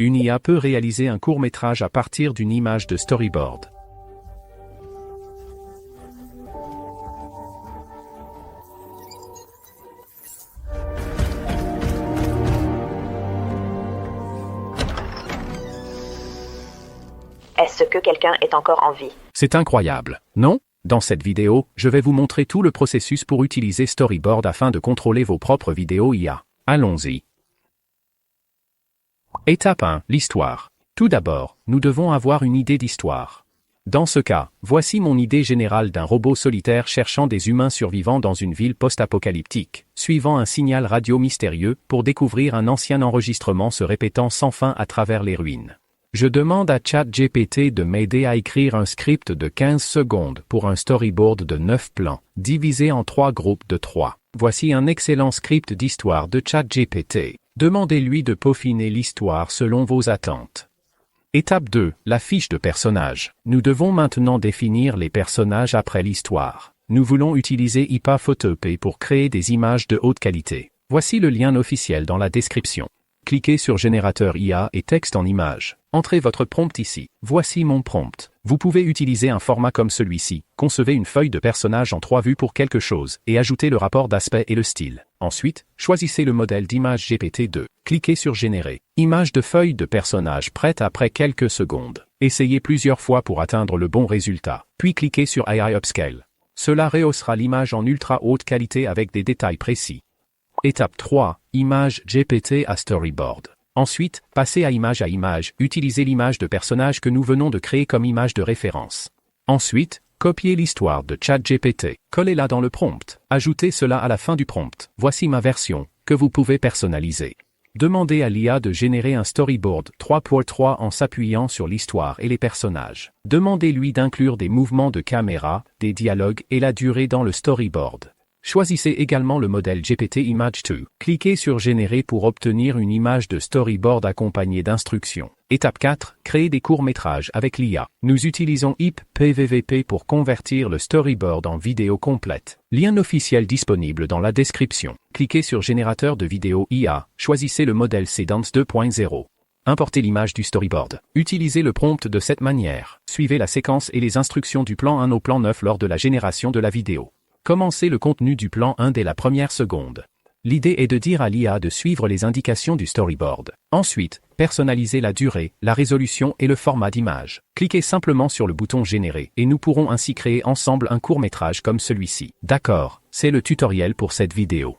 Une IA peut réaliser un court-métrage à partir d'une image de storyboard. Est-ce que quelqu'un est encore en vie? C'est incroyable, non? Dans cette vidéo, je vais vous montrer tout le processus pour utiliser Storyboard afin de contrôler vos propres vidéos IA. Allons-y. Étape 1. L'histoire. Tout d'abord, nous devons avoir une idée d'histoire. Dans ce cas, voici mon idée générale d'un robot solitaire cherchant des humains survivants dans une ville post-apocalyptique, suivant un signal radio mystérieux pour découvrir un ancien enregistrement se répétant sans fin à travers les ruines. Je demande à ChatGPT de m'aider à écrire un script de 15 secondes pour un storyboard de 9 plans, divisé en 3 groupes de 3. Voici un excellent script d'histoire de ChatGPT. Demandez-lui de peaufiner l'histoire selon vos attentes. Étape 2. La fiche de personnage. Nous devons maintenant définir les personnages après l'histoire. Nous voulons utiliser IPA Photopea pour créer des images de haute qualité. Voici le lien officiel dans la description. Cliquez sur Générateur IA et texte en image. Entrez votre prompt ici. Voici mon prompt. Vous pouvez utiliser un format comme celui-ci. Concevez une feuille de personnage en 3 vues pour quelque chose et ajoutez le rapport d'aspect et le style. Ensuite, choisissez le modèle d'image GPT-2. Cliquez sur Générer. Image de feuille de personnage prête après quelques secondes. Essayez plusieurs fois pour atteindre le bon résultat. Puis cliquez sur AI Upscale. Cela rehaussera l'image en ultra haute qualité avec des détails précis. Étape 3. Image GPT à Storyboard. Ensuite, passez à image, utilisez l'image de personnage que nous venons de créer comme image de référence. Ensuite, copiez l'histoire de ChatGPT, collez-la dans le prompt, ajoutez cela à la fin du prompt. Voici ma version, que vous pouvez personnaliser. Demandez à l'IA de générer un storyboard 3x3 en s'appuyant sur l'histoire et les personnages. Demandez-lui d'inclure des mouvements de caméra, des dialogues et la durée dans le storyboard. Choisissez également le modèle GPT Image 2. Cliquez sur Générer pour obtenir une image de storyboard accompagnée d'instructions. Étape 4. Créer des courts-métrages avec l'IA. Nous utilisons IP PVVP pour convertir le storyboard en vidéo complète. Lien officiel disponible dans la description. Cliquez sur Générateur de vidéo IA. Choisissez le modèle Cadence 2.0. Importez l'image du storyboard. Utilisez le prompt de cette manière. Suivez la séquence et les instructions du plan 1 au plan 9 lors de la génération de la vidéo. Commencez le contenu du plan 1 dès la première seconde. L'idée est de dire à l'IA de suivre les indications du storyboard. Ensuite, personnalisez la durée, la résolution et le format d'image. Cliquez simplement sur le bouton Générer et nous pourrons ainsi créer ensemble un court-métrage comme celui-ci. D'accord, c'est le tutoriel pour cette vidéo.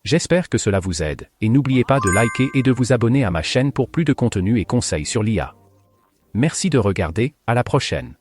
J'espère que cela vous aide et n'oubliez pas de liker et de vous abonner à ma chaîne pour plus de contenu et conseils sur l'IA. Merci de regarder, à la prochaine.